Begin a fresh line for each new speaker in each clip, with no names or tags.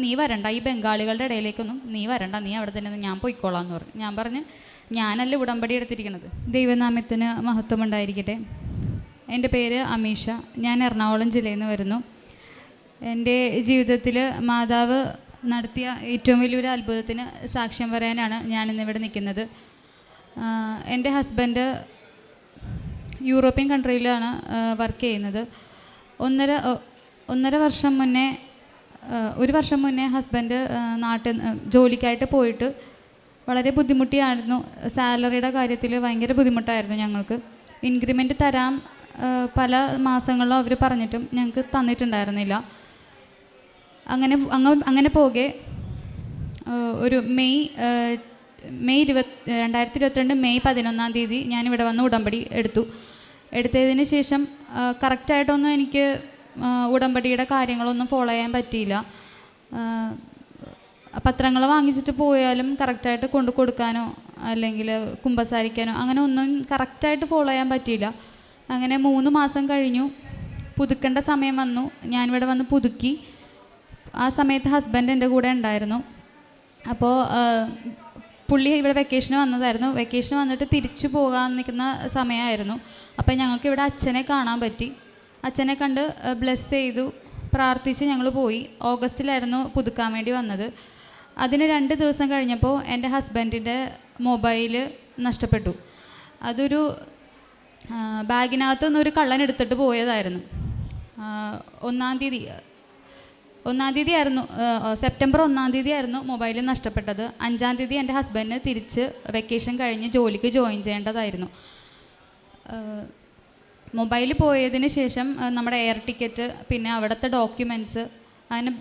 നീ വരണ്ട, ഈ ബംഗാളികളുടെ ഇടയിലേക്കൊന്നും നീ വരണ്ട, നീ അവിടെ തന്നെ ഞാൻ പോയിക്കോളാം എന്ന് പറഞ്ഞു. ഞാൻ പറഞ്ഞു ഞാനല്ല ഉടമ്പടി എടുത്തിരിക്കുന്നത്. ദൈവനാമത്തിന് മഹത്വം ഉണ്ടായിരിക്കട്ടെ. എൻ്റെ പേര് അമീഷ. ഞാൻ എറണാകുളം ജില്ലയിൽ നിന്ന് വരുന്നു. എൻ്റെ ജീവിതത്തിൽ മാതാവ് നടത്തിയ ഏറ്റവും വലിയൊരു അത്ഭുതത്തിന് സാക്ഷ്യം പറയാനാണ് ഞാനിന്നിവിടെ നിൽക്കുന്നത്. എൻ്റെ ഹസ്ബൻഡ് യൂറോപ്യൻ കൺട്രിയിലാണ് വർക്ക് ചെയ്യുന്നത്. ഒരു വർഷം മുന്നേ ഹസ്ബൻഡ് നാട്ടിൽ ജോലിക്കായിട്ട് പോയിട്ട് വളരെ ബുദ്ധിമുട്ടിയായിരുന്നു. സാലറിയുടെ കാര്യത്തിൽ ഭയങ്കര ബുദ്ധിമുട്ടായിരുന്നു ഞങ്ങൾക്ക്. ഇൻക്രിമെൻറ്റ് തരാൻ പല മാസങ്ങളിലും അവർ പറഞ്ഞിട്ടും ഞങ്ങൾക്ക് തന്നിട്ടുണ്ടായിരുന്നില്ല. അങ്ങനെ പോകെ ഒരു മെയ് 2022 മെയ് 11 ഞാനിവിടെ വന്ന് ഉടമ്പടി എടുത്തതിന് ശേഷം കറക്റ്റായിട്ടൊന്നും എനിക്ക് ഉടമ്പടിയുടെ കാര്യങ്ങളൊന്നും ഫോളോ ചെയ്യാൻ പറ്റിയില്ല. പത്രങ്ങൾ വാങ്ങിച്ചിട്ട് പോയാലും കറക്റ്റായിട്ട് കൊണ്ടു കൊടുക്കാനോ അല്ലെങ്കിൽ കുമ്പസാരിക്കാനോ അങ്ങനെ ഒന്നും കറക്റ്റായിട്ട് ഫോളോ ചെയ്യാൻ പറ്റിയില്ല. അങ്ങനെ 3 മാസം കഴിഞ്ഞു. പുതുക്കേണ്ട സമയം വന്നു. ഞാനിവിടെ വന്ന് പുതുക്കി. ആ സമയത്ത് ഹസ്ബൻഡ് എൻ്റെ കൂടെ ഉണ്ടായിരുന്നു. അപ്പോൾ പുള്ളി ഇവിടെ വെക്കേഷന് വന്നതായിരുന്നു. വെക്കേഷന് വന്നിട്ട് തിരിച്ചു പോകാൻ നിൽക്കുന്ന സമയമായിരുന്നു. അപ്പോൾ ഞങ്ങൾക്ക് ഇവിടെ അച്ഛനെ കാണാൻ പറ്റി. അച്ഛനെ കണ്ട് ബ്ലെസ് ചെയ്തു, പ്രാർത്ഥിച്ച് ഞങ്ങൾ പോയി. ഓഗസ്റ്റിലായിരുന്നു പുതുക്കാൻ വേണ്ടി വന്നത്. അതിന് 2 ദിവസം കഴിഞ്ഞപ്പോൾ എൻ്റെ ഹസ്ബൻഡിൻ്റെ മൊബൈൽ നഷ്ടപ്പെട്ടു. അതൊരു ബാഗിനകത്ത് നിന്നൊരു കള്ളൻ എടുത്തിട്ട് പോയതായിരുന്നു. 1-ാം തീയതി ആയിരുന്നു, സെപ്റ്റംബർ 1-ാം തീയതി ആയിരുന്നു മൊബൈൽ നഷ്ടപ്പെട്ടത്. 5-ാം തീയതി എൻ്റെ ഹസ്ബൻഡിന് തിരിച്ച് വെക്കേഷൻ കഴിഞ്ഞ് ജോലിക്ക് ജോയിൻ ചെയ്യേണ്ടതായിരുന്നു. മൊബൈൽ പോയതിന് ശേഷം നമ്മുടെ എയർ ടിക്കറ്റ്, പിന്നെ അവിടുത്തെ ഡോക്യുമെൻറ്റ്സ്, അതിന്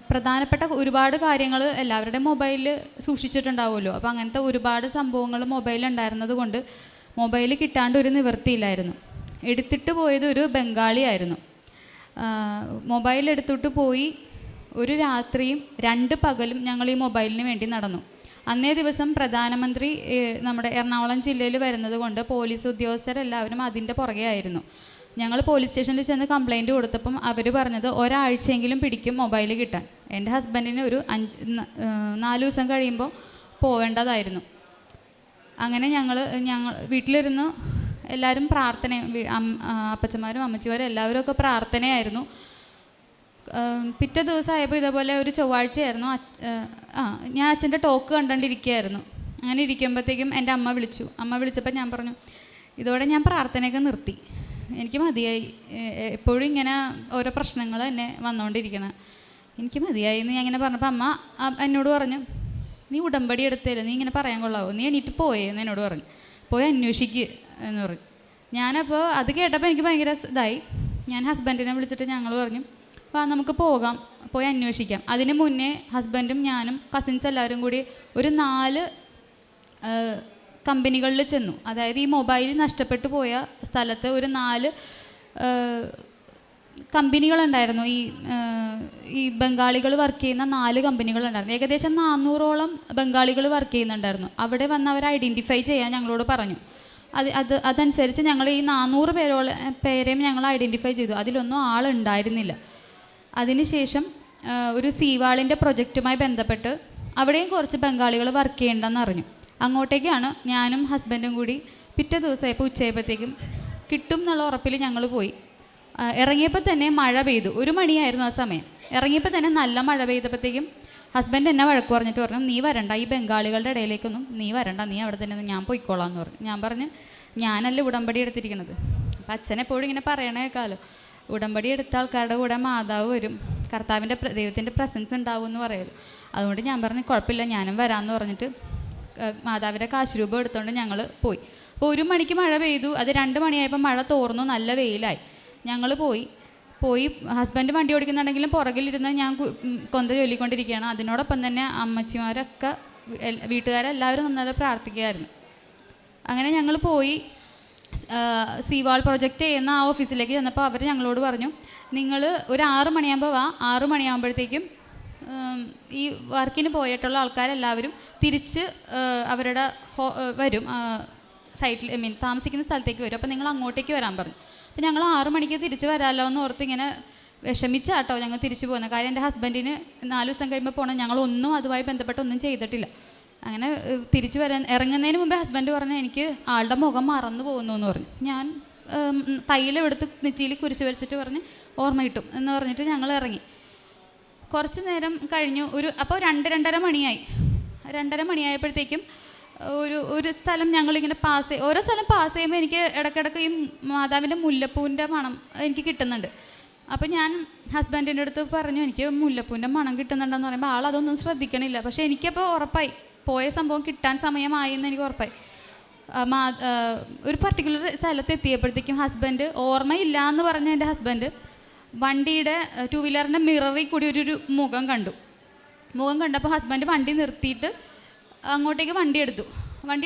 പ്രധാനപ്പെട്ട ഒരുപാട് കാര്യങ്ങൾ എല്ലാവരുടെയും മൊബൈലിൽ സൂക്ഷിച്ചിട്ടുണ്ടാവുമല്ലോ. അപ്പോൾ അങ്ങനത്തെ ഒരുപാട് സംഭവങ്ങൾ മൊബൈലുണ്ടായിരുന്നത് കൊണ്ട് മൊബൈൽ കിട്ടാണ്ട് ഒരു നിവൃത്തിയില്ലായിരുന്നു. എടുത്തിട്ട് പോയത് ഒരു ബംഗാളിയായിരുന്നു. മൊബൈൽ എടുത്തിട്ട് പോയി. ഒരു രാത്രിയും 2 പകലും ഞങ്ങൾ ഈ മൊബൈലിന് വേണ്ടി നടന്നു. അന്നേ ദിവസം പ്രധാനമന്ത്രി നമ്മുടെ എറണാകുളം ജില്ലയിൽ വരുന്നത് കൊണ്ട് പോലീസ് ഉദ്യോഗസ്ഥരെല്ലാവരും അതിൻ്റെ പുറകെ ആയിരുന്നു. ഞങ്ങൾ പോലീസ് സ്റ്റേഷനിൽ ചെന്ന് കംപ്ലയിൻറ്റ് കൊടുത്തപ്പം അവർ പറഞ്ഞത് ഒരാഴ്ചയെങ്കിലും പിടിക്കും മൊബൈൽ കിട്ടാൻ. എൻ്റെ ഹസ്ബൻഡിന് ഒരു 4 ദിവസം കഴിയുമ്പോൾ പോവേണ്ടതായിരുന്നു. അങ്ങനെ ഞങ്ങൾ വീട്ടിലിരുന്ന് എല്ലാവരും അപ്പച്ചന്മാരും അമ്മച്ചിമാരും എല്ലാവരും ഒക്കെ പ്രാർത്ഥനയായിരുന്നു. പിറ്റേ ദിവസമായപ്പോൾ ഇതേപോലെ ഒരു ചൊവ്വാഴ്ചയായിരുന്നു. ഞാൻ അച്ഛൻ്റെ ടോക്ക് കണ്ടുകൊണ്ടിരിക്കുകയായിരുന്നു. അങ്ങനെ ഇരിക്കുമ്പോഴത്തേക്കും എൻ്റെ അമ്മ വിളിച്ചപ്പോൾ ഞാൻ പറഞ്ഞു, ഇതോടെ ഞാൻ പ്രാർത്ഥനയൊക്കെ നിർത്തി, എനിക്ക് മതിയായി, എപ്പോഴും ഇങ്ങനെ ഓരോ പ്രശ്നങ്ങൾ എന്നെ വന്നുകൊണ്ടിരിക്കണം, എനിക്ക് മതിയായി എന്ന് ഞാൻ ഇങ്ങനെ പറഞ്ഞപ്പോൾ അമ്മ എന്നോട് പറഞ്ഞു, നീ ഉടമ്പടി എടുത്തേലോ, നീ ഇങ്ങനെ പറയാൻ കൊള്ളാവോ, നീ എണീറ്റ് പോയെന്ന് എന്നോട് പറഞ്ഞു. പോയി അന്വേഷിക്കുക എന്ന് പറഞ്ഞു. ഞാനപ്പോൾ അത് കേട്ടപ്പോൾ എനിക്ക് ഭയങ്കര ഇതായി. ഞാൻ ഹസ്ബൻഡിനെ വിളിച്ചിട്ട് ഞങ്ങൾ പറഞ്ഞു, അപ്പോൾ നമുക്ക് പോകാം, പോയി അന്വേഷിക്കാം. അതിന് മുന്നേ ഹസ്ബൻഡും ഞാനും കസിൻസ് എല്ലാവരും കൂടി ഒരു 4 കമ്പനികളിൽ ചെന്നു. അതായത് ഈ മൊബൈൽ നഷ്ടപ്പെട്ടു പോയ സ്ഥലത്ത് ഒരു 4 കമ്പനികളുണ്ടായിരുന്നു. ഈ ബംഗാളികൾ വർക്ക് ചെയ്യുന്ന 4 കമ്പനികളുണ്ടായിരുന്നു. ഏകദേശം 400ഓളം ബംഗാളികൾ വർക്ക് ചെയ്യുന്നുണ്ടായിരുന്നു. അവിടെ വന്ന് അവർ ഐഡൻറ്റിഫൈ ചെയ്യാൻ ഞങ്ങളോട് പറഞ്ഞു. അതനുസരിച്ച് ഞങ്ങൾ ഈ 400 പേരെയും ഞങ്ങൾ ഐഡൻറ്റിഫൈ ചെയ്തു. അതിലൊന്നും ആളുണ്ടായിരുന്നില്ല. അതിനുശേഷം ഒരു സീവാളിൻ്റെ പ്രൊജക്റ്റുമായി ബന്ധപ്പെട്ട് അവിടെയും കുറച്ച് ബംഗാളികൾ വർക്ക് ചെയ്യേണ്ടെന്ന് അറിഞ്ഞു. അങ്ങോട്ടേക്കാണ് ഞാനും ഹസ്ബൻഡും കൂടി പിറ്റേ ദിവസമായപ്പോൾ ഉച്ചയായപ്പോഴത്തേക്കും കിട്ടും എന്നുള്ള ഉറപ്പിൽ ഞങ്ങൾ പോയി. ഇറങ്ങിയപ്പോൾ തന്നെ മഴ പെയ്തു. 1 മണിയായിരുന്നു ആ സമയം. ഇറങ്ങിയപ്പോൾ തന്നെ നല്ല മഴ പെയ്തപ്പോഴത്തേക്കും ഹസ്ബൻഡ് എന്നെ വഴക്ക് പറഞ്ഞിട്ട് പറഞ്ഞു, നീ വരണ്ട, ഈ ബംഗാളികളുടെ ഇടയിലേക്കൊന്നും നീ വരണ്ട, നീ അവിടെ തന്നെ ഞാൻ പോയിക്കോളാം എന്ന് പറഞ്ഞു. ഞാൻ പറഞ്ഞു ഞാനല്ല ഉടമ്പടി എടുത്തിരിക്കുന്നത്. അപ്പം അച്ഛനെപ്പോഴും ഇങ്ങനെ പറയണേക്കാലോ, ഉടമ്പടി എടുത്ത ആൾക്കാരുടെ കൂടെ മാതാവ് വരും, ദൈവത്തിൻ്റെ പ്രസൻസ് ഉണ്ടാവും എന്ന് പറയുമല്ലോ. അതുകൊണ്ട് ഞാൻ പറഞ്ഞു കുഴപ്പമില്ല, ഞാനും വരാമെന്ന് പറഞ്ഞിട്ട് മാതാവിൻ്റെ കാശുരൂപം എടുത്തുകൊണ്ട് ഞങ്ങൾ പോയി. അപ്പോൾ 1 മണിക്ക് മഴ പെയ്തു. അത് 2 മണിയായപ്പോൾ മഴ തോർന്നു, നല്ല വെയിലായി. ഞങ്ങൾ പോയി ഹസ്ബൻഡ് വണ്ടി ഓടിക്കുന്നുണ്ടെങ്കിലും പുറകിലിരുന്ന് ഞാൻ കൊന്ത ചൊല്ലിക്കൊണ്ടിരിക്കുകയാണ്. അതിനോടൊപ്പം തന്നെ അമ്മച്ചിമാരൊക്കെ വീട്ടുകാരെല്ലാവരും നന്നായി പ്രാർത്ഥിക്കുകയായിരുന്നു. അങ്ങനെ ഞങ്ങൾ പോയി സീവാൾ പ്രൊജക്റ്റ് ചെയ്യുന്ന ആ ഓഫീസിലേക്ക് ചെന്നപ്പോൾ അവർ ഞങ്ങളോട് പറഞ്ഞു, നിങ്ങൾ ഒരു 6 മണിയാകുമ്പോൾ വാ, 6 മണിയാകുമ്പോഴത്തേക്കും ഈ വർക്കിന് പോയിട്ടുള്ള ആൾക്കാരെല്ലാവരും തിരിച്ച് അവരുടെ വരും, സൈറ്റിൽ താമസിക്കുന്ന സ്ഥലത്തേക്ക് വരും. അപ്പോൾ നിങ്ങൾ അങ്ങോട്ടേക്ക് വരാൻ പറഞ്ഞു. അപ്പോൾ ഞങ്ങൾ 6 മണിക്ക് തിരിച്ച് വരാമല്ലോ എന്ന് ഓർത്ത് ഇങ്ങനെ വിഷമിച്ചാട്ടോ ഞങ്ങൾ തിരിച്ചു പോകുന്നത്. കാര്യം എൻ്റെ ഹസ്ബൻഡിന് 4 ദിവസം കഴിയുമ്പോൾ പോകണം. ഞങ്ങളൊന്നും അതുമായി ബന്ധപ്പെട്ട് ഒന്നും ചെയ്തിട്ടില്ല. അങ്ങനെ തിരിച്ചു ഇറങ്ങുന്നതിന് മുമ്പേ ഹസ്ബൻഡ് പറഞ്ഞു എനിക്ക് ആളുടെ മുഖം മറന്നു പോകുന്നു എന്ന് പറഞ്ഞു. ഞാൻ തൈലം എടുത്ത് നെറ്റിയിൽ കുരിശ് വരച്ചിട്ട് പറഞ്ഞ് ഓർമ്മ കിട്ടും എന്ന് പറഞ്ഞിട്ട് ഞങ്ങൾ ഇറങ്ങി. കുറച്ച് നേരം കഴിഞ്ഞു. അപ്പോൾ 2-2:30 മണിയായി. 2:30 മണിയായപ്പോഴത്തേക്കും ഒരു സ്ഥലം ഞങ്ങളിങ്ങനെ ഓരോ സ്ഥലം പാസ് ചെയ്യുമ്പോൾ എനിക്ക് ഇടയ്ക്കിടയ്ക്ക് ഈ മാതാവിൻ്റെ മുല്ലപ്പൂവിൻ്റെ മണം എനിക്ക് കിട്ടുന്നുണ്ട്. അപ്പോൾ ഞാൻ ഹസ്ബൻഡിൻ്റെ അടുത്ത് പറഞ്ഞു എനിക്ക് മുല്ലപ്പൂവിൻ്റെ മണം കിട്ടുന്നുണ്ടെന്ന് പറയുമ്പോൾ ആളതൊന്നും ശ്രദ്ധിക്കണില്ല. പക്ഷേ എനിക്കപ്പോൾ ഉറപ്പായി പോയ സംഭവം കിട്ടാൻ സമയമായി എന്ന് എനിക്ക് ഉറപ്പായി. ഒരു പർട്ടിക്കുലർ സ്ഥലത്ത് എത്തിയപ്പോഴത്തേക്കും ഹസ്ബൻഡ് ഓർമ്മയില്ല എന്ന് പറഞ്ഞ എൻ്റെ ഹസ്ബൻഡ് വണ്ടിയുടെ 2 വീലറിൻ്റെ മിററിൽ കൂടി ഒരു മുഖം കണ്ടപ്പോൾ ഹസ്ബൻഡ് വണ്ടി നിർത്തിയിട്ട് അങ്ങോട്ടേക്ക് വണ്ടി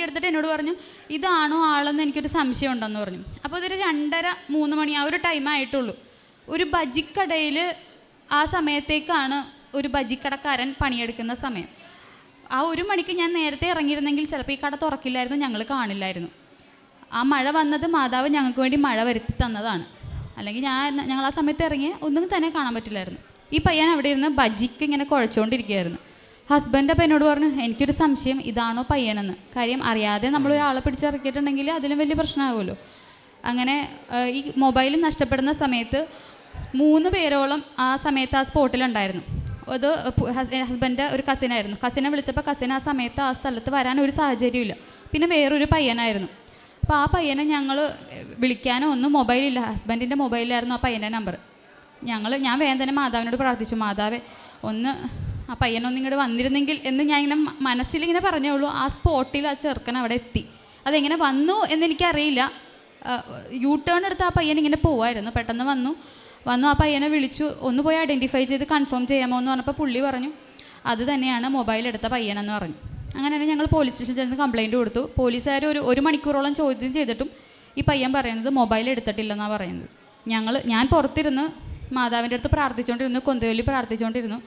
എടുത്തിട്ട് എന്നോട് പറഞ്ഞു ഇതാണോ ആളെന്ന് എനിക്കൊരു സംശയം ഉണ്ടെന്ന് പറഞ്ഞു. അപ്പോൾ അതൊരു 2:30-3 മണി ആ ഒരു ടൈം ആയിട്ടുള്ളൂ. ഒരു ബജിക്കടയിൽ ആ സമയത്തേക്കാണ് ഒരു ബജിക്കടക്കാരൻ പണിയെടുക്കുന്ന സമയം. ആ 1 മണിക്ക് ഞാൻ നേരത്തെ ഇറങ്ങിയിരുന്നെങ്കിൽ ചിലപ്പോൾ ഈ കട തുറക്കില്ലായിരുന്നു, ഞങ്ങൾ കാണില്ലായിരുന്നു. ആ മഴ വന്നത് മാതാവ് ഞങ്ങൾക്ക് വേണ്ടി മഴ വരുത്തി തന്നതാണ്. അല്ലെങ്കിൽ ഞങ്ങൾ ആ സമയത്ത് ഇറങ്ങിയ ഒന്നും തന്നെ കാണാൻ പറ്റില്ലായിരുന്നു. ഈ പയ്യൻ അവിടെ ഇരുന്ന് ബജിക്ക് ഇങ്ങനെ കുഴച്ചുകൊണ്ടിരിക്കുകയായിരുന്നു. ഹസ്ബൻഡ് അപ്പോൾ എന്നോട് പറഞ്ഞു എനിക്കൊരു സംശയം ഇതാണോ പയ്യനെന്ന്. കാര്യം അറിയാതെ നമ്മളൊരാളെ പിടിച്ചിറക്കിയിട്ടുണ്ടെങ്കിൽ അതിലും വലിയ പ്രശ്നമാകുമല്ലോ. അങ്ങനെ ഈ മൊബൈൽ നഷ്ടപ്പെടുന്ന സമയത്ത് 3 പേരോളം ആ സമയത്ത് ആ സ്പോട്ടിലുണ്ടായിരുന്നു. അത് ഹസ്ബൻഡ് ഒരു കസിനായിരുന്നു. കസിനെ വിളിച്ചപ്പോൾ കസിൻ ആ സമയത്ത് ആ സ്ഥലത്ത് വരാൻ ഒരു സാഹചര്യമില്ല. പിന്നെ വേറൊരു പയ്യനായിരുന്നു. അപ്പോൾ ആ പയ്യനെ ഞങ്ങൾ വിളിക്കാനോ ഒന്നും മൊബൈലില്ല. ഹസ്ബൻഡിൻ്റെ മൊബൈലിലായിരുന്നു ആ പയ്യൻ്റെ നമ്പർ. ഞാൻ വേഗം തന്നെ മാതാവിനോട് പ്രാർത്ഥിച്ചു, മാതാവേ ആ പയ്യനൊന്നും ഇങ്ങോട്ട് വന്നിരുന്നെങ്കിൽ എന്ന് ഞാൻ ഇങ്ങനെ മനസ്സിലിങ്ങനെ പറഞ്ഞേ ഉള്ളൂ. ആ സ്പോട്ടിൽ ആ ചെറുക്കൻ അവിടെ എത്തി. അതെങ്ങനെ വന്നു എന്നെനിക്കറിയില്ല. ടേൺ എടുത്ത് ആ പയ്യൻ ഇങ്ങനെ പോവായിരുന്നു. പെട്ടെന്ന് വന്നു ആ പയ്യനെ വിളിച്ചു, ഒന്ന് പോയി ഐഡൻറ്റിഫൈ ചെയ്ത് കൺഫേം ചെയ്യാമോ എന്ന് പറഞ്ഞപ്പോൾ പുള്ളി പറഞ്ഞു അത് തന്നെയാണ് മൊബൈൽ എടുത്ത പയ്യനെന്ന് പറഞ്ഞു. അങ്ങനെ തന്നെ ഞങ്ങൾ പോലീസ് സ്റ്റേഷനിൽ ചെന്ന് കംപ്ലയിൻറ്റ് കൊടുത്തു. പോലീസുകാർ ഒരു മണിക്കൂറോളം ചോദ്യം ചെയ്തിട്ടും ഈ പയ്യൻ പറയുന്നത് മൊബൈൽ എടുത്തിട്ടില്ലെന്നാണ് പറയുന്നത്. ഞാൻ പുറത്തിരുന്ന് മാതാവിൻ്റെ അടുത്ത് പ്രാർത്ഥിച്ചുകൊണ്ടിരുന്നു, കൊന്തയൊല്ലി പ്രാർത്ഥിച്ചുകൊണ്ടിരുന്നു.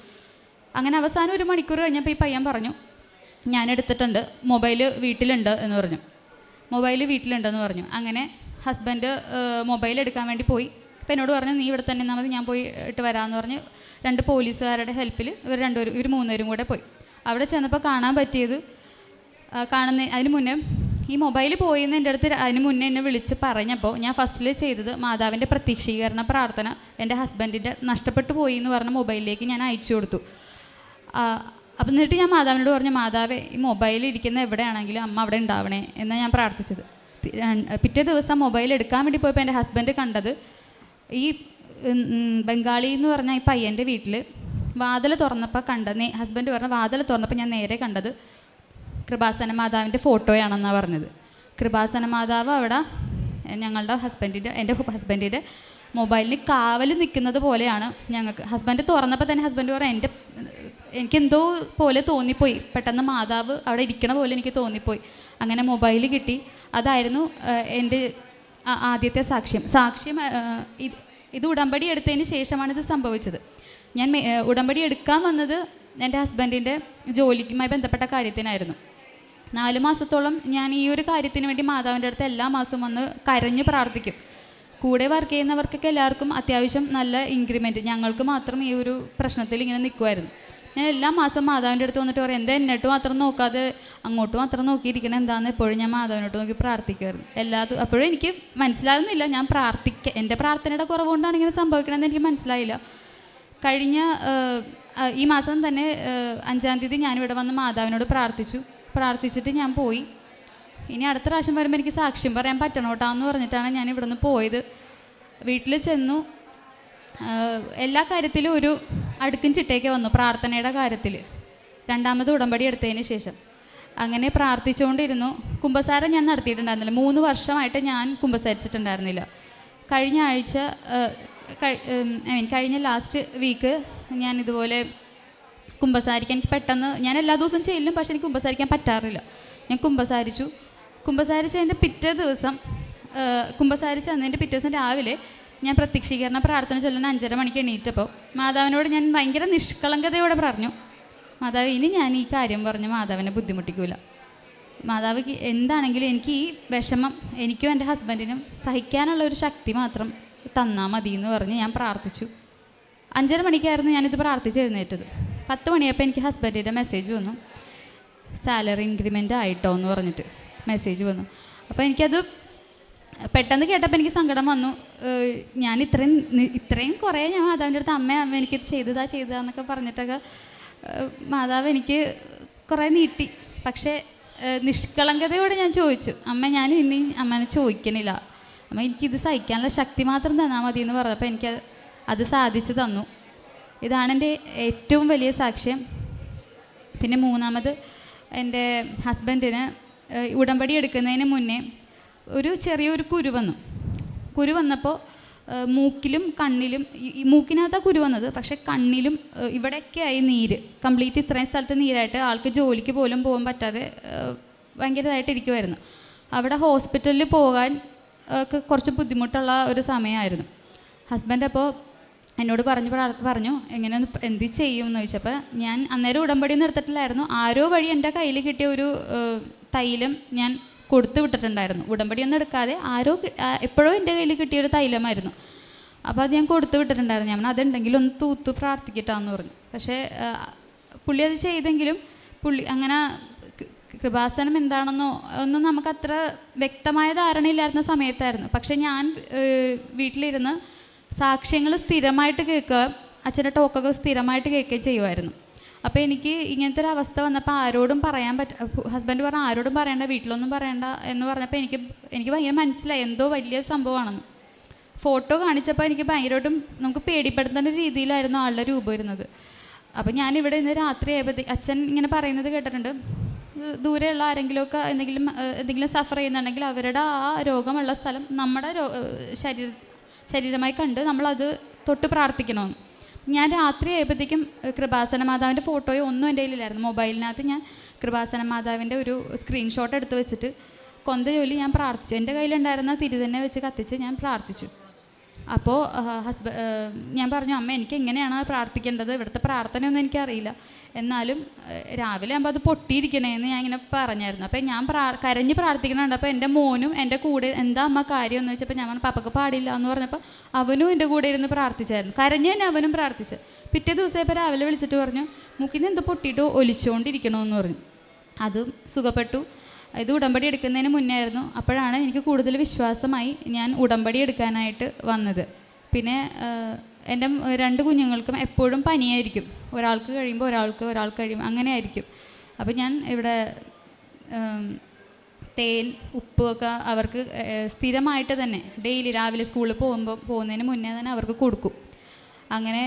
അങ്ങനെ അവസാനം 1 മണിക്കൂർ കഴിഞ്ഞപ്പോൾ ഈ പയ്യൻ പറഞ്ഞു ഞാൻ എടുത്തിട്ടുണ്ട്, മൊബൈൽ വീട്ടിലുണ്ട് എന്ന് പറഞ്ഞു. അങ്ങനെ ഹസ്ബൻഡ് മൊബൈൽ എടുക്കാൻ വേണ്ടി പോയി. അപ്പോൾ എന്നോട് പറഞ്ഞു നീ ഇവിടെ തന്നെ എന്നാൽ മതി, ഞാൻ പോയി ഇട്ട് വരാമെന്ന് പറഞ്ഞ് 2 പോലീസുകാരുടെ ഹെൽപ്പിൽ ഇവർ 3 പേരും കൂടെ പോയി. അവിടെ ചെന്നപ്പോൾ കാണാൻ പറ്റിയത് അതിന് മുന്നേ ഈ മൊബൈൽ പോയിന്ന് എൻ്റെ അടുത്ത് അതിന് മുന്നേ എന്നെ വിളിച്ച് പറഞ്ഞപ്പോൾ ഞാൻ ഫസ്റ്റിൽ ചെയ്തത് മാതാവിൻ്റെ പ്രത്യക്ഷീകരണ പ്രാർത്ഥന എൻ്റെ ഹസ്ബൻഡിൻ്റെ നഷ്ടപ്പെട്ടു പോയി എന്ന് പറഞ്ഞ മൊബൈലിലേക്ക് ഞാൻ അയച്ചു കൊടുത്തു. അപ്പം എന്നിട്ട് ഞാൻ മാതാവിനോട് പറഞ്ഞു മാതാവേ ഈ മൊബൈൽ ഇരിക്കുന്ന എവിടെയാണെങ്കിലും അമ്മ അവിടെ ഉണ്ടാവണേ എന്നാണ് ഞാൻ പ്രാർത്ഥിച്ചത്. പിറ്റേ ദിവസം മൊബൈൽ എടുക്കാൻ വേണ്ടി പോയപ്പോൾ എൻ്റെ ഹസ്ബൻഡ് കണ്ടത് ഈ ബംഗാളി എന്ന് പറഞ്ഞ ഈ പയ്യൻ്റെ വീട്ടിൽ വാതിൽ തുറന്നപ്പോൾ ഹസ്ബൻഡ് പറഞ്ഞ വാതിൽ തുറന്നപ്പോൾ ഞാൻ നേരെ കണ്ടത് കൃപാസന മാതാവിൻ്റെ ഫോട്ടോയാണെന്നാണ് പറഞ്ഞത്. കൃപാസന മാതാവ് അവിടെ എൻ്റെ ഹസ്ബൻഡിൻ്റെ മൊബൈലിന് കാവൽ നിൽക്കുന്നത് പോലെയാണ് ഞങ്ങൾക്ക്. ഹസ്ബൻഡ് തുറന്നപ്പോൾ തന്നെ ഹസ്ബൻഡ് പറഞ്ഞു എനിക്കെന്തോ പോലെ തോന്നിപ്പോയി, പെട്ടെന്ന് മാതാവ് അവിടെ ഇരിക്കണ പോലെ എനിക്ക് തോന്നിപ്പോയി. അങ്ങനെ മൊബൈൽ കിട്ടി. അതായിരുന്നു എൻ്റെ ആദ്യത്തെ സാക്ഷ്യം. ഇത് ഉടമ്പടി എടുത്തതിന് ശേഷമാണിത് സംഭവിച്ചത്. ഞാൻ ഉടമ്പടി എടുക്കാൻ വന്നത് എൻ്റെ ഹസ്ബൻഡിൻ്റെ ജോലിക്കുമായി ബന്ധപ്പെട്ട കാര്യത്തിനായിരുന്നു. 4 മാസത്തോളം ഞാൻ ഈ ഒരു കാര്യത്തിന് വേണ്ടി മാതാവിൻ്റെ അടുത്ത് എല്ലാ മാസവും വന്ന് കരഞ്ഞ് പ്രാർത്ഥിക്കും. കൂടെ വർക്ക് ചെയ്യുന്നവർക്കൊക്കെ എല്ലാവർക്കും അത്യാവശ്യം നല്ല ഇൻക്രിമെൻറ്റ്, ഞങ്ങൾക്ക് മാത്രം ഈ ഒരു പ്രശ്നത്തിൽ ഇങ്ങനെ നിൽക്കുമായിരുന്നു. ഞാൻ എല്ലാ മാസവും മാതാവിൻ്റെ അടുത്ത് വന്നിട്ട് പറയും എന്നിട്ട് മാത്രം നോക്കാതെ അങ്ങോട്ട് മാത്രം നോക്കിയിരിക്കണം എന്താണെന്ന് എപ്പോഴും ഞാൻ മാതാവിനോട്ട് നോക്കി പ്രാർത്ഥിക്കുമായിരുന്നു. അപ്പോഴും എനിക്ക് മനസ്സിലാകുന്നില്ല ഞാൻ എൻ്റെ പ്രാർത്ഥനയുടെ കുറവ് കൊണ്ടാണ് ഇങ്ങനെ സംഭവിക്കണമെന്ന് എനിക്ക് മനസ്സിലായില്ല. കഴിഞ്ഞ ഈ മാസം തന്നെ 5-ാം തീയതി ഞാനിവിടെ വന്ന് മാതാവിനോട് പ്രാർത്ഥിച്ചിട്ട് ഞാൻ പോയി. ഇനി അടുത്ത പ്രാവശ്യം വരുമ്പോൾ എനിക്ക് സാക്ഷ്യം പറയാൻ പറ്റണോട്ടാന്ന് പറഞ്ഞിട്ടാണ് ഞാൻ ഇവിടെ നിന്ന് പോയത്. വീട്ടിൽ ചെന്നു. എല്ലാ കാര്യത്തിലും ഒരു അടുക്കും ചിട്ടയൊക്കെ വന്നു. പ്രാർത്ഥനയുടെ കാര്യത്തിൽ 2ാമത് ഉടമ്പടി എടുത്തതിന് ശേഷം അങ്ങനെ പ്രാർത്ഥിച്ചുകൊണ്ടിരുന്നു. കുമ്പസാരം ഞാൻ നടത്തിയിട്ടുണ്ടായിരുന്നില്ല. 3 വർഷമായിട്ട് ഞാൻ കുമ്പസാരിച്ചിട്ടുണ്ടായിരുന്നില്ല. കഴിഞ്ഞ ലാസ്റ്റ് വീക്ക് ഞാൻ ഇതുപോലെ കുമ്പസാരിക്കാൻ എനിക്ക് പെട്ടെന്ന് ഞാൻ എല്ലാ ദിവസവും ചെല്ലും, പക്ഷെ എനിക്ക് കുമ്പസാരിക്കാൻ പറ്റാറില്ല. ഞാൻ കുമ്പസാരിച്ചതിൻ്റെ പിറ്റേ ദിവസം കുമ്പസാരിച്ചതിൻ്റെ പിറ്റേ ദിവസം രാവിലെ ഞാൻ പ്രത്യക്ഷീകരണ പ്രാർത്ഥന ചൊല്ലാൻ 5:30 മണിക്ക് എണീറ്റപ്പോൾ മാതാവിനോട് ഞാൻ ഭയങ്കര നിഷ്കളങ്കതയോടെ പറഞ്ഞു മാതാവ് ഇനി ഞാൻ ഈ കാര്യം പറഞ്ഞ് മാതാവിനെ ബുദ്ധിമുട്ടിക്കൂല. മാതാവ് എന്താണെങ്കിലും എനിക്ക് ഈ വിഷമം എനിക്കും എൻ്റെ ഹസ്ബൻഡിനും സഹിക്കാനുള്ള ഒരു ശക്തി മാത്രം തന്നാൽ മതി എന്ന് പറഞ്ഞ് ഞാൻ പ്രാർത്ഥിച്ചു. 5:30 മണിക്കായിരുന്നു ഞാനിത് പ്രാർത്ഥിച്ച് എഴുന്നേറ്റത്. 10 മണിയപ്പോൾ എനിക്ക് ഹസ്ബൻഡിൻ്റെ മെസ്സേജ് വന്നു, സാലറി ഇൻക്രിമെൻ്റ് ആയിട്ടോ എന്ന് പറഞ്ഞിട്ട് മെസ്സേജ് വന്നു. അപ്പോൾ എനിക്കത് പെട്ടെന്ന് കേട്ടപ്പോൾ എനിക്ക് സങ്കടം വന്നു. ഞാൻ ഇത്രയും കുറേ ഞാൻ മാതാവിൻ്റെ അടുത്ത് അമ്മ എനിക്കിത് ചെയ്തതാന്നൊക്കെ പറഞ്ഞിട്ടൊക്കെ മാതാവ് എനിക്ക് കുറേ നീട്ടി. പക്ഷേ നിഷ്കളങ്കതയോടെ ഞാൻ ചോദിച്ചു, അമ്മ ഞാൻ ഇനി അമ്മനെ ചോദിക്കണില്ല, അമ്മ എനിക്കിത് സഹിക്കാനുള്ള ശക്തി മാത്രം തന്നാൽ മതി എന്ന് പറഞ്ഞപ്പോൾ എനിക്ക് അത് സാധിച്ചു തന്നു. ഇതാണ് എൻ്റെ ഏറ്റവും വലിയ സാക്ഷ്യം. പിന്നെ മൂന്നാമത്, എൻ്റെ ഹസ്ബൻഡിന് ഉടമ്പടി എടുക്കുന്നതിന് മുന്നേ ചെറിയൊരു കുരു വന്നപ്പോൾ മൂക്കിലും കണ്ണിലും, മൂക്കിനകത്താണ് കുരു വന്നത്, പക്ഷേ കണ്ണിലും ഇവിടെയൊക്കെയായി നീര്, കംപ്ലീറ്റ് ഇത്രയും സ്ഥലത്ത് നീരായിട്ട് ആൾക്ക് ജോലിക്ക് പോലും പോകാൻ പറ്റാതെ ഭയങ്കരമായിട്ട് ഇരിക്കുമായിരുന്നു. അവിടെ ഹോസ്പിറ്റലിൽ പോകാൻ ഒക്കെ കുറച്ച് ബുദ്ധിമുട്ടുള്ള ഒരു സമയമായിരുന്നു. ഹസ്ബൻഡ് അപ്പോൾ എന്നോട് പറഞ്ഞു എങ്ങനെയൊന്ന് എന്ത് ചെയ്യും എന്ന് ചോദിച്ചപ്പോൾ ഞാൻ അന്നേരം ഉടമ്പടിയൊന്നും എടുത്തിട്ടില്ലായിരുന്നു. ആരോ വഴി എൻ്റെ കയ്യിൽ കിട്ടിയ ഒരു തൈലം ഞാൻ കൊടുത്തു വിട്ടിട്ടുണ്ടായിരുന്നു. ഉടമ്പടിയൊന്നും എടുക്കാതെ എപ്പോഴോ എൻ്റെ കയ്യിൽ കിട്ടിയൊരു തൈലമായിരുന്നു. അപ്പോൾ അത് ഞാൻ കൊടുത്തു വിട്ടിട്ടുണ്ടായിരുന്നു. ഞാൻ അതുണ്ടെങ്കിലും ഒന്ന് തൂത്ത് പ്രാർത്ഥിക്കട്ടാന്ന് പറഞ്ഞു. പക്ഷേ പുള്ളി അത് ചെയ്തെങ്കിലും അങ്ങനെ കൃപാസനം എന്താണെന്നോ ഒന്നും നമുക്കത്ര വ്യക്തമായ ധാരണയില്ലായിരുന്ന സമയത്തായിരുന്നു. പക്ഷേ ഞാൻ വീട്ടിലിരുന്ന് സാക്ഷ്യങ്ങൾ സ്ഥിരമായിട്ട് കേൾക്കുക, അച്ഛൻ്റെ ടോക്കൊക്കെ സ്ഥിരമായിട്ട് കേൾക്കുകയും ചെയ്യുമായിരുന്നു. അപ്പോൾ എനിക്ക് ഇങ്ങനത്തെ ഒരു അവസ്ഥ വന്നപ്പോൾ ആരോടും പറയാൻ ഹസ്ബൻഡ് പറഞ്ഞു ആരോടും പറയണ്ട, വീട്ടിലൊന്നും പറയണ്ട എന്ന് പറഞ്ഞപ്പോൾ എനിക്ക് ഭയങ്കര മനസ്സിലായി എന്തോ വലിയ സംഭവമാണെന്ന്. ഫോട്ടോ കാണിച്ചപ്പോൾ എനിക്ക് ഭയങ്കരമായിട്ടും നമുക്ക് പേടിപ്പെടുത്തേണ്ട രീതിയിലായിരുന്നു ആളുടെ രൂപം വരുന്നത്. അപ്പോൾ ഞാനിവിടെ ഇന്ന് രാത്രി ആയപ്പോഴത്തേക്ക് അച്ഛൻ ഇങ്ങനെ പറയുന്നത് കേട്ടിട്ടുണ്ട്, ദൂരെയുള്ള ആരെങ്കിലുമൊക്കെ എന്തെങ്കിലും സഫർ ചെയ്യുന്നുണ്ടെങ്കിൽ അവരുടെ ആ രോഗമുള്ള സ്ഥലം നമ്മുടെ ശരീരമായി കണ്ട് നമ്മളത് തൊട്ട് പ്രാർത്ഥിക്കണമെന്ന്. ഞാൻ രാത്രി ആയപ്പോഴത്തേക്കും കൃപാസന മാതാവിൻ്റെ ഫോട്ടോയോ ഒന്നും എൻ്റെ കയ്യിലില്ലായിരുന്നു. മൊബൈലിനകത്ത് ഞാൻ കൃപാസന മാതാവിൻ്റെ ഒരു സ്ക്രീൻഷോട്ട് എടുത്ത് വെച്ചിട്ട് കൊന്ത ജോലി ഞാൻ പ്രാർത്ഥിച്ചു. എൻ്റെ കയ്യിലുണ്ടായിരുന്ന തിരി തന്നെ വെച്ച് കത്തിച്ച് ഞാൻ പ്രാർത്ഥിച്ചു. അപ്പോൾ ഞാൻ പറഞ്ഞു, അമ്മ എനിക്ക് എങ്ങനെയാണ് പ്രാർത്ഥിക്കേണ്ടത്, ഇവിടുത്തെ പ്രാർത്ഥനയൊന്നും എനിക്കറിയില്ല, എന്നാലും രാവിലെ ആകുമ്പോൾ അത് പൊട്ടിയിരിക്കണേന്ന് ഞാൻ ഇങ്ങനെ പറഞ്ഞായിരുന്നു. അപ്പോൾ ഞാൻ കരഞ്ഞ് പ്രാർത്ഥിക്കണുണ്ട്. അപ്പോൾ എൻ്റെ മോനും എൻ്റെ കൂടെ എന്താ അമ്മ കാര്യം എന്ന് വെച്ചപ്പോൾ ഞാൻ പറഞ്ഞു പപ്പക്ക് പാടില്ല എന്ന് പറഞ്ഞപ്പോൾ അവനും എൻ്റെ കൂടെ ഇരുന്ന് പ്രാർത്ഥിച്ചായിരുന്നു. കരഞ്ഞ് തന്നെ അവനും പ്രാർത്ഥിച്ചു. പിറ്റേ ദിവസം ഇപ്പോൾ രാവിലെ വിളിച്ചിട്ട് പറഞ്ഞു മൂക്കിന് എന്തോ പൊട്ടിയിട്ട് ഒലിച്ചുകൊണ്ടിരിക്കണമെന്ന് പറഞ്ഞു. അതും സുഖപ്പെട്ടു. ഇത് ഉടമ്പടി എടുക്കുന്നതിന് മുന്നേ ആയിരുന്നു. അപ്പോഴാണ് എനിക്ക് കൂടുതൽ വിശ്വാസമായി ഞാൻ ഉടമ്പടി എടുക്കാനായിട്ട് വന്നത്. പിന്നെ എൻ്റെ 2 കുഞ്ഞുങ്ങൾക്കും എപ്പോഴും പനിയായിരിക്കും. ഒരാൾക്ക് കഴിയുമ്പോൾ ഒരാൾക്ക് കഴിയുമ്പോൾ അങ്ങനെ ആയിരിക്കും. അപ്പോൾ ഞാൻ ഇവിടെ തേൻ ഉപ്പൊക്കെ അവർക്ക് സ്ഥിരമായിട്ട് തന്നെ ഡെയിലി രാവിലെ സ്കൂളിൽ പോകുന്നതിന് മുന്നേ തന്നെ അവർക്ക് കൊടുക്കും. അങ്ങനെ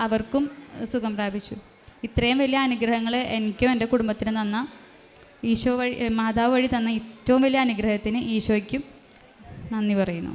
അവർക്കും സുഖം പ്രാപിച്ചു. ഇത്രയും വലിയ അനുഗ്രഹങ്ങൾ എനിക്കും എൻ്റെ കുടുംബത്തിന് തന്ന മാതാവ് വഴി തന്ന ഏറ്റവും വലിയ അനുഗ്രഹത്തിന് ഈശോയ്ക്കും നന്ദി പറയുന്നു.